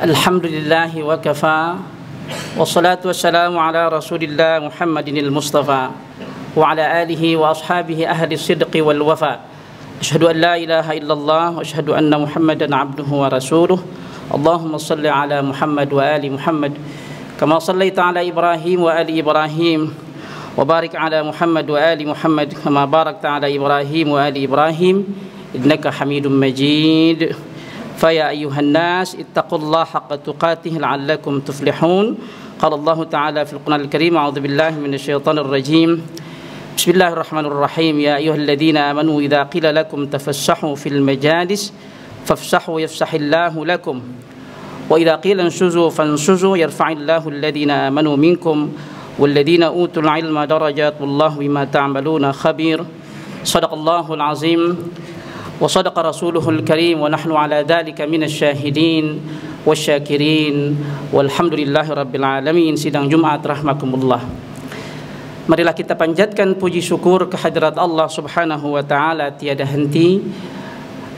Alhamdulillah wa kafa wassalatu wassalamu ala rasulillah Muhammadin al-Mustafa wa ala alihi wa ashabihi ahli sidqi wal wafa. Asyhadu an la ilaha illallah wa asyhadu anna Muhammadan abduhu wa rasuluh. Allahumma salli ala Muhammad wa ali Muhammad kama sallaita ala Ibrahim wa ali Ibrahim wa barik ala Muhammad wa ali Muhammad kama barakta ala Ibrahim wa ali Ibrahim innaka Hamidum Majid. فيا أيها الناس اتقوا الله حق تقاته لعلكم تفلحون. قال الله تعالى في القرآن الكريم أعوذ بالله من الشيطان الرجيم بسم الله الرحمن الرحيم يا أيها الذين آمنوا إذا قيل لكم تفسحوا في المجالس فافسحوا يفسح الله لكم وإذا قيل انشزوا فانشزوا يرفع الله الذين آمنوا منكم والذين أوتوا العلم درجات والله بما تعملون خبير. صدق الله العظيم وصدق رسوله الكريم ونحن على ذلك من الشاهدين والشاكرين والحمد لله رب العالمين. Sidang Jumat rahmakumullah. Marilah kita panjatkan puji syukur kehadirat Allah Subhanahu wa taala tiada henti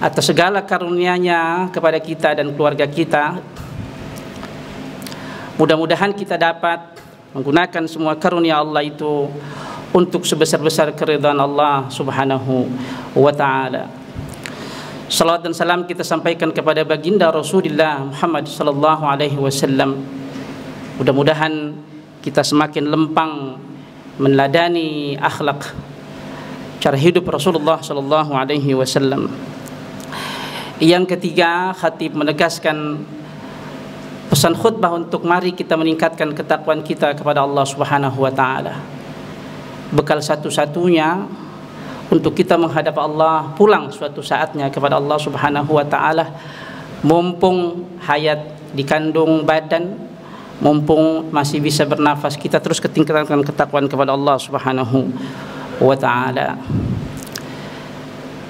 atas segala karunia-Nya kepada kita dan keluarga kita. Mudah-mudahan kita dapat menggunakan semua karunia Allah itu untuk sebesar-besar keridhaan Allah Subhanahu wa taala. Salawat dan salam kita sampaikan kepada baginda Rasulullah Muhammad sallallahu alaihi wasallam. Mudah-mudahan kita semakin lempang meneladani akhlak cara hidup Rasulullah sallallahu alaihi wasallam. Yang ketiga, khatib menegaskan pesan khutbah untuk mari kita meningkatkan ketakwaan kita kepada Allah Subhanahu wa taala. Bekal satu-satunya untuk kita menghadap Allah, pulang suatu saatnya kepada Allah Subhanahu wa taala, mumpung hayat dikandung badan, mumpung masih bisa bernafas, kita terus tingkatkan ketakwaan kepada Allah Subhanahu wa taala.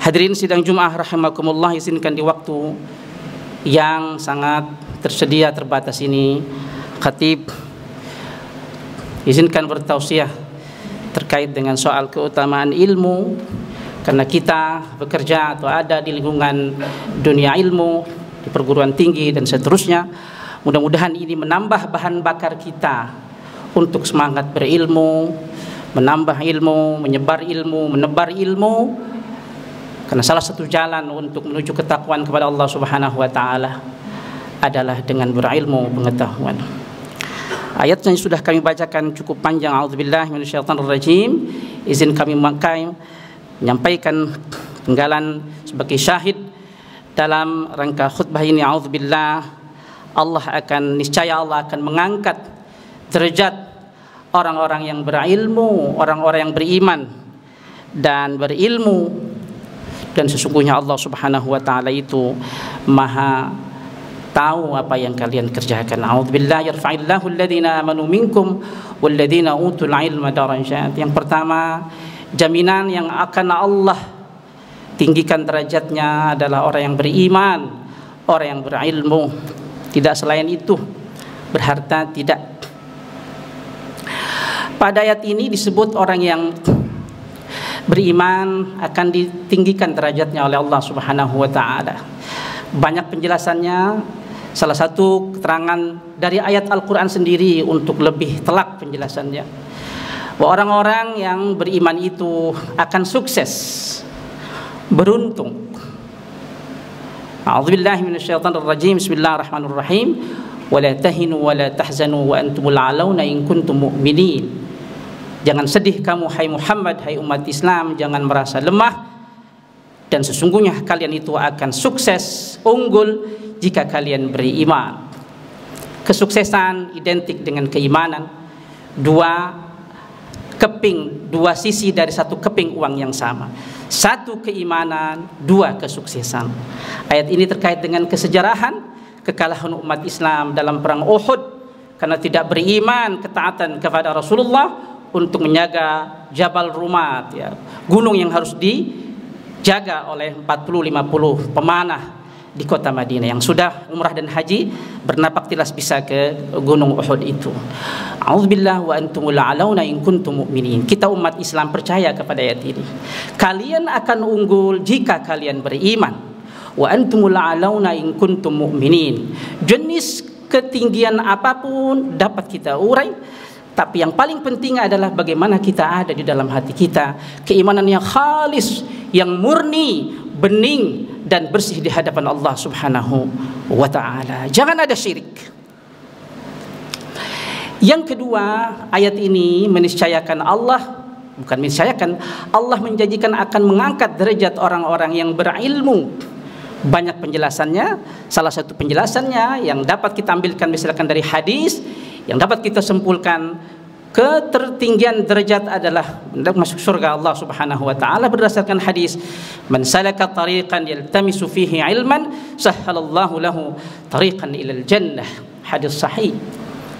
Hadirin sidang Jumat rahimakumullah, izinkan di waktu yang sangat tersedia terbatas ini, khatib izinkan bertausiah terkait dengan soal keutamaan ilmu, karena kita bekerja atau ada di lingkungan dunia ilmu, di perguruan tinggi dan seterusnya. Mudah-mudahan ini menambah bahan bakar kita untuk semangat berilmu, menambah ilmu, menyebar ilmu, menebar ilmu, karena salah satu jalan untuk menuju ketakwaan kepada Allah Subhanahu wa taala adalah dengan berilmu pengetahuan. Ayat yang sudah kami bacakan cukup panjang. A'udzubillahi minasyaitonirrajim. Izin kami menyampaikan penggalan sebagai syahid dalam rangka khutbah ini. A'udzubillah, niscaya Allah akan mengangkat derajat orang-orang yang berilmu, orang-orang yang beriman dan berilmu, dan sesungguhnya Allah Subhanahu wa taala itu Maha tahu apa yang kalian kerjakan. A'udzubillahi yarfa'illahu alladhina amanu minkum walladhina utul ilma darajat. Yang pertama, jaminan yang akan Allah tinggikan derajatnya adalah orang yang beriman, orang yang berilmu. Tidak selain itu, berharta tidak. Pada ayat ini disebut orang yang beriman akan ditinggikan derajatnya oleh Allah Subhanahu wa taala. Banyak penjelasannya. Salah satu keterangan dari ayat Al-Quran sendiri untuk lebih telak penjelasannya, bahwa orang-orang yang beriman itu akan sukses, beruntung. A'udzubillahi minasyaitonirrajim. Bismillahirrahmanirrahim. Wa la tahinu wa la tahzanu wa antumul a'launa in kuntum mu'minin. Jangan sedih kamu hai Muhammad, hai umat Islam, jangan merasa lemah, dan sesungguhnya kalian itu akan sukses, unggul jika kalian beriman. Kesuksesan identik dengan keimanan. Dua sisi dari satu keping uang yang sama. Satu keimanan, dua kesuksesan. Ayat ini terkait dengan kesejarahan kekalahan umat Islam dalam perang Uhud karena tidak beriman ketaatan kepada Rasulullah untuk menjaga Jabal Rumat, ya, gunung yang harus dijaga oleh 40-50 pemanah di kota Madinah. Yang sudah umrah dan haji bernapak tilas bisa ke gunung Uhud itu. A'udzubillah wa antumul a'launa in kuntum mu'minin. Kita umat Islam percaya kepada ayat ini. Kalian akan unggul jika kalian beriman. wa antumul a'launa in kuntum mu'minin. Jenis ketinggian apapun dapat kita urai, tapi yang paling penting adalah bagaimana kita ada di dalam hati kita, keimanan yang khalis, yang murni, bening dan bersih di hadapan Allah Subhanahu wa taala. Jangan ada syirik. Yang kedua, ayat ini meniscayakan Allah, bukan meniscayakan, Allah menjanjikan akan mengangkat derajat orang-orang yang berilmu. Banyak penjelasannya. Salah satu penjelasannya yang dapat kita ambilkan misalkan dari hadis, yang dapat kita simpulkan ketertinggian derajat adalah masuk surga Allah Subhanahu wa taala berdasarkan hadis, man salaka tariqan yaltamisu fihi ilman sahhalallahu lahu tariqan ilal jannah. Hadis sahih.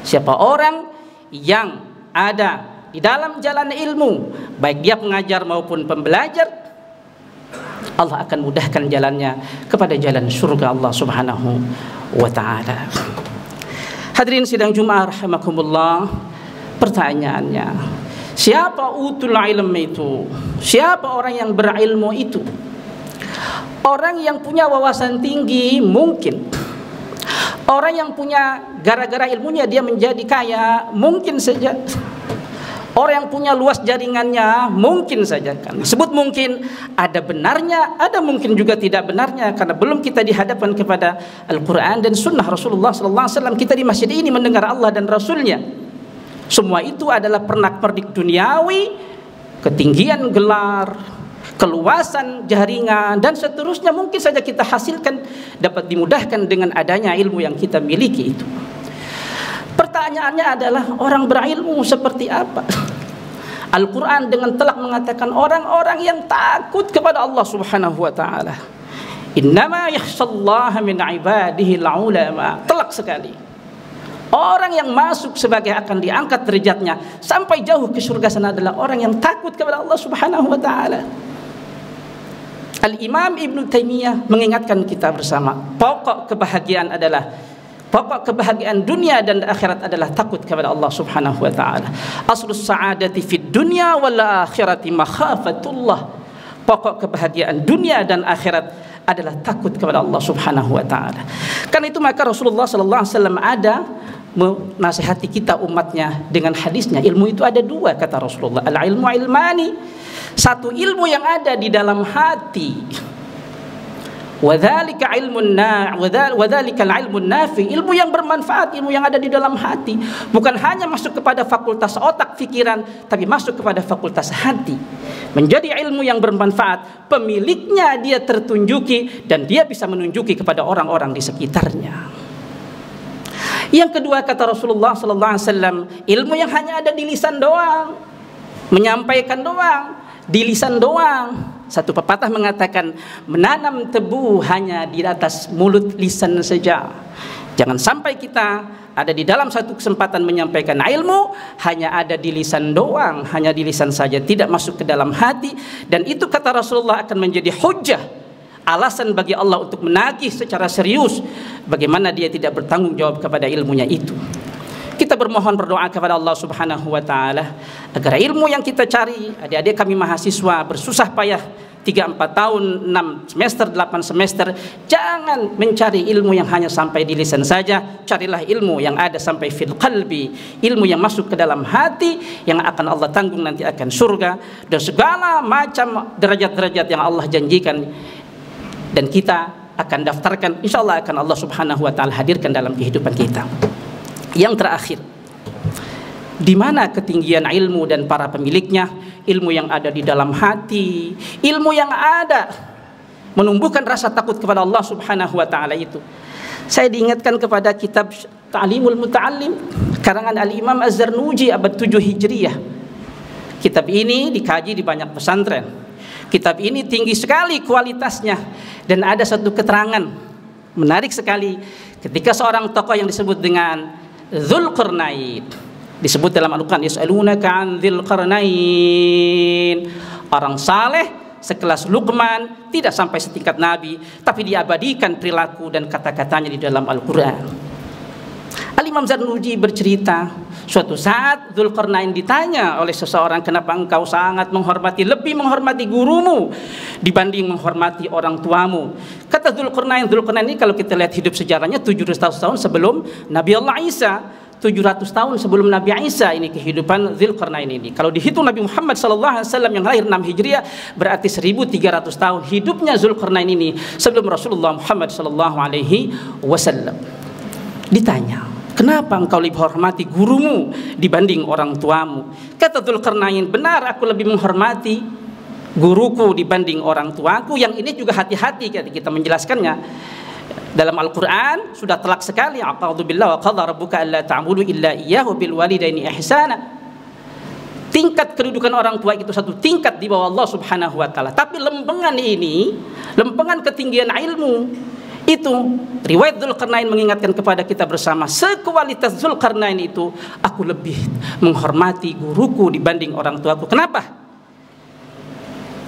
Siapa orang yang ada di dalam jalan ilmu, baik dia pengajar maupun pembelajar, Allah akan mudahkan jalannya kepada jalan surga Allah Subhanahu wa taala. Hadirin sidang Jumat rahimakumullah, pertanyaannya, siapa utul ilm itu? Siapa orang yang berilmu itu? Orang yang punya wawasan tinggi mungkin. Orang yang punya gara-gara ilmunya dia menjadi kaya mungkin saja. Orang yang punya luas jaringannya mungkin saja, kan disebut mungkin, ada benarnya, ada mungkin juga tidak benarnya, karena belum kita dihadapkan kepada Al-Quran dan Sunnah Rasulullah SAW. Kita di masjid ini mendengar Allah dan Rasulnya. Semua itu adalah pernak-pernik duniawi, ketinggian gelar, keluasan jaringan dan seterusnya mungkin saja kita hasilkan, dapat dimudahkan dengan adanya ilmu yang kita miliki itu. Pertanyaannya adalah orang berilmu seperti apa? Al-Quran dengan telak mengatakan orang-orang yang takut kepada Allah Subhanahu wa taala. Innama yakhshallaha min ibadihi al-ulama. Telak sekali. Orang yang masuk sebagai akan diangkat derajatnya sampai jauh ke surga sana adalah orang yang takut kepada Allah Subhanahu wa taala. Al-Imam Ibn Taimiyah mengingatkan kita bersama, pokok kebahagiaan dunia dan akhirat adalah takut kepada Allah Subhanahu wa taala. Aslus sa'adati fid dunya wal akhirati makhafatullah. Pokok kebahagiaan dunia dan akhirat adalah takut kepada Allah Subhanahu wa taala. Karena itu maka Rasulullah sallallahu alaihi wasallam ada menasihati kita umatnya dengan hadisnya. Ilmu itu ada dua, kata Rasulullah. Al-ilmu ilmani. Satu ilmu yang ada di dalam hati. Wadzalika ilmun nafi, ilmu yang bermanfaat, ilmu yang ada di dalam hati, bukan hanya masuk kepada fakultas otak pikiran, tapi masuk kepada fakultas hati, menjadi ilmu yang bermanfaat. Pemiliknya dia tertunjuki dan dia bisa menunjuki kepada orang-orang di sekitarnya. Yang kedua, kata Rasulullah sallallahu alaihi wasallam, ilmu yang hanya ada di lisan doang, menyampaikan doang, di lisan doang. Satu pepatah mengatakan, menanam tebu hanya di atas mulut lisan saja. Jangan sampai kita ada di dalam satu kesempatan menyampaikan ilmu hanya ada di lisan doang, hanya di lisan saja, tidak masuk ke dalam hati. Dan itu kata Rasulullah akan menjadi hujjah, alasan bagi Allah untuk menagih secara serius bagaimana dia tidak bertanggung jawab kepada ilmunya itu. Kita bermohon berdoa kepada Allah Subhanahu wa taala agar ilmu yang kita cari, adik-adik kami mahasiswa bersusah payah 3-4 tahun, 6 semester, 8 semester, jangan mencari ilmu yang hanya sampai di lisan saja. Carilah ilmu yang ada sampai fil qalbi, ilmu yang masuk ke dalam hati, yang akan Allah tanggung nanti akan surga dan segala macam derajat-derajat yang Allah janjikan, dan kita akan daftarkan, insyaallah akan Allah Subhanahu wa taala hadirkan dalam kehidupan kita. Yang terakhir, di mana ketinggian ilmu dan para pemiliknya? Ilmu yang ada di dalam hati, ilmu yang ada menumbuhkan rasa takut kepada Allah Subhanahu wa taala itu. Saya diingatkan kepada kitab Ta'limul Muta'allim karangan Al-Imam Az-Zarnuji abad 7 Hijriyah. Kitab ini dikaji di banyak pesantren. Kitab ini tinggi sekali kualitasnya, dan ada satu keterangan menarik sekali ketika seorang tokoh yang disebut dengan Dzulqarnain, disebut dalam Al-Quran, yas'alunaka 'an Dzulqarnain. Orang saleh sekelas Luqman, tidak sampai setingkat Nabi, tapi diabadikan perilaku dan kata-katanya di dalam Al-Quran. Al-Imam Zarnuji bercerita, Suatu saat Dzulqarnain ditanya oleh seseorang, kenapa engkau sangat menghormati, lebih menghormati gurumu dibanding menghormati orang tuamu? Kata Dzulqarnain ini kalau kita lihat hidup sejarahnya 700 tahun sebelum Nabi Allah Isa. 700 tahun sebelum Nabi Isa ini kehidupan Dzulqarnain ini. Kalau dihitung Nabi Muhammad SAW yang lahir 6 Hijriah, berarti 1300 tahun hidupnya Dzulqarnain ini sebelum Rasulullah Muhammad SAW. Ditanya, kenapa engkau lebih hormati gurumu dibanding orang tuamu? Kata Dzulqarnain, benar aku lebih menghormati guruku dibanding orang tuaku. Yang ini juga hati-hati ketika kita menjelaskannya. Dalam Al-Quran sudah telak sekali, a'udzu billahi wa qadha rabbuka alla ta'budu illa iyyahu bil walidaini ihsana. Tingkat kedudukan orang tua itu satu tingkat di bawah Allah Subhanahu wa taala. Tapi lempengan ini, lempengan ketinggian ilmu itu, riwayat Dzulqarnain mengingatkan kepada kita bersama, sekualitas Dzulqarnain itu, aku lebih menghormati guruku dibanding orang tuaku. Kenapa?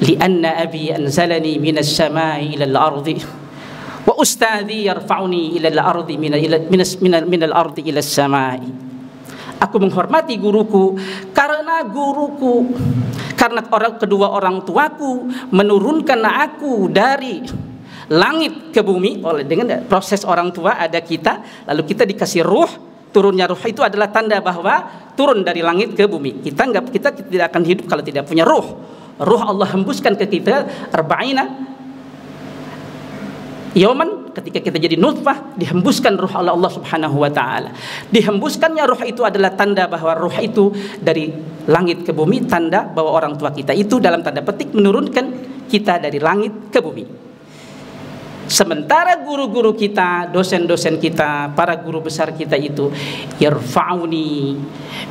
Li'anna abi anzalani minas samai ilal ardi wa ustadhi yarfa'uni ila al-ardi min al-ardi ila as-samai. Aku menghormati guruku karena kedua orang tuaku menurunkan aku dari langit ke bumi. Oleh dengan proses orang tua ada kita, lalu kita dikasih ruh. Turunnya ruh itu adalah tanda bahwa turun dari langit ke bumi. Kita tidak akan hidup kalau tidak punya ruh. Ruh Allah hembuskan ke kita arba'ina Yauman, ketika kita jadi nutfah, dihembuskan ruh Allah Subhanahu wa taala. Dihembuskannya ruh itu adalah tanda bahwa ruh itu dari langit ke bumi, tanda bahwa orang tua kita itu dalam tanda petik menurunkan kita dari langit ke bumi. Sementara guru-guru kita, dosen-dosen kita, para guru besar kita itu yarfa'uni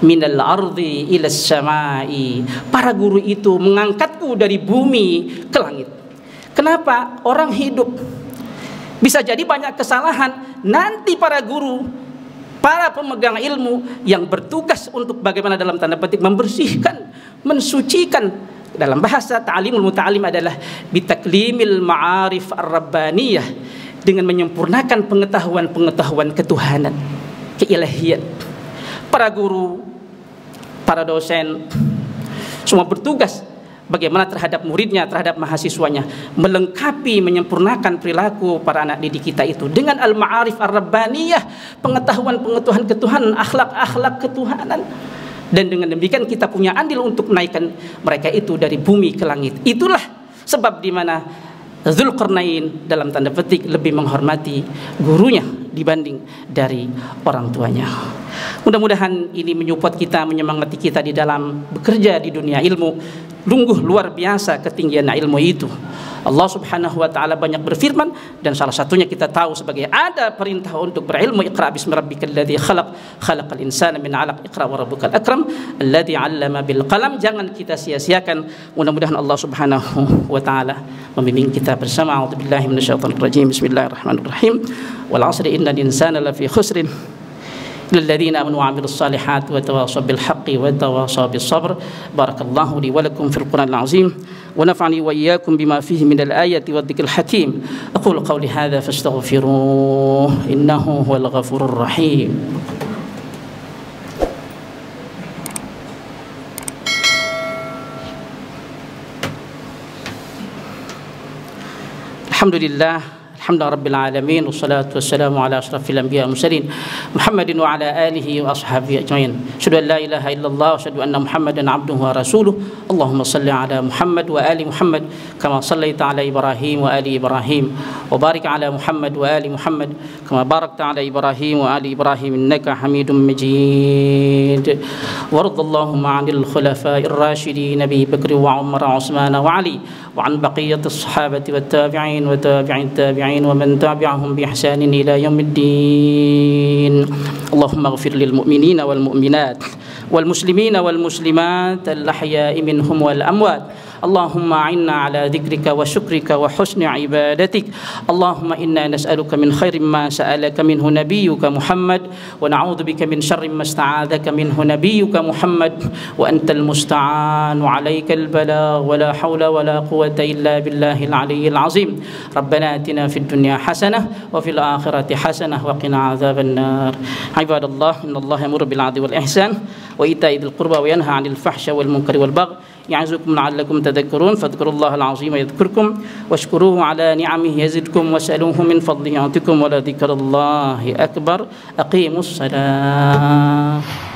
minal ardi ilas samai. Para guru itu mengangkatku dari bumi ke langit. Kenapa? Orang hidup bisa jadi banyak kesalahan. Nanti para guru, para pemegang ilmu yang bertugas untuk bagaimana dalam tanda petik membersihkan, mensucikan. Dalam bahasa ta'limul muta'alim adalah bitaklimil ma'arif ar-rabbaniyah, dengan menyempurnakan pengetahuan-pengetahuan ketuhanan, keilahian. Para guru, para dosen semua bertugas bagaimana terhadap muridnya, terhadap mahasiswanya, melengkapi, menyempurnakan perilaku para anak didik kita itu dengan al-ma'arif ar-rabbaniyah, pengetahuan-pengetahuan ketuhanan, akhlak-akhlak ketuhanan. Dan dengan demikian kita punya andil untuk menaikkan mereka itu dari bumi ke langit. Itulah sebab di mana Dzulqarnain dalam tanda petik lebih menghormati gurunya dibanding dari orang tuanya. Mudah-mudahan ini menyupport kita, menyemangati kita di dalam bekerja di dunia ilmu. Sungguh luar biasa ketinggian ilmu itu. Allah Subhanahu wa taala banyak berfirman, dan salah satunya kita tahu sebagai ada perintah untuk berilmu. Iqra bismi rabbikal ladzi khalaq, khalaqal insana min 'alaq, iqra wa rabbukal akram alladzi 'allama bil qalam. Jangan kita sia-siakan. Mudah-mudahan Allah Subhanahu wa taala membimbing kita bersama. A'udzubillahi minasyaitonir rajim. Bismillahirrahmanirrahim. Wal 'asri innal insana lafi khusrin للذين آمنوا وعملوا الصالحات وتواصوا بالحق وتواصوا بالصبر. بارك الله لي ولكم في القرآن العظيم ونفعني وإياكم بما فيه من الآية والذكر الحكيم. أقول قولي هذا فاستغفروه إنه هو الغفور الرحيم. الحمد لله الحمد رب العالمين والصلاة والسلام على أشرف الأنبياء والمرسلين محمد وعلى آله وأصحابه أجمعين. أشهد أن لا إله إلا الله وأشهد أن محمدا عبده ورسوله. اللهم صل على محمد وآل محمد كما صليت على إبراهيم وآل إبراهيم وبارك على محمد وآل محمد كما باركت على إبراهيم وآل إبراهيم إنك حميد مجيد. وارض اللهم عن الخلفاء الراشدين أبي بكر وعمر وعثمان وعلي وعن بقية الصحابة والتابعين وتابعين التابعين ومن تبعهم بإحسان إلى يوم الدين. اللهم اغفر للمؤمنين والمؤمنات والمسلمين والمسلمات الأحياء منهم والأموات اللهم أعنا على ذكرك وشكرك وحسن عبادتك اللهم إنا نسألك من خير ما سألك منه نبيك محمد ونعوذ بك من شر ما استعاذك منه نبيك محمد وأنت المستعان وعليك البلاغ ولا حول ولا قوة إلا بالله العلي العظيم ربنا آتنا في الدنيا حسنة وفي الآخرة حسنة وقنا عذاب النار عباد الله إن الله يأمر بالعدل والإحسان وإيتاء ذي القربى وينهى عن الفحشاء والمنكر والبغي يعظكم لعلكم تذكرون فاذكروا الله العظيم يذكركم واشكروه على نعمه يزدكم واسألوه من فضله يعطكم ولذكر الله أكبر أقيموا الصلاة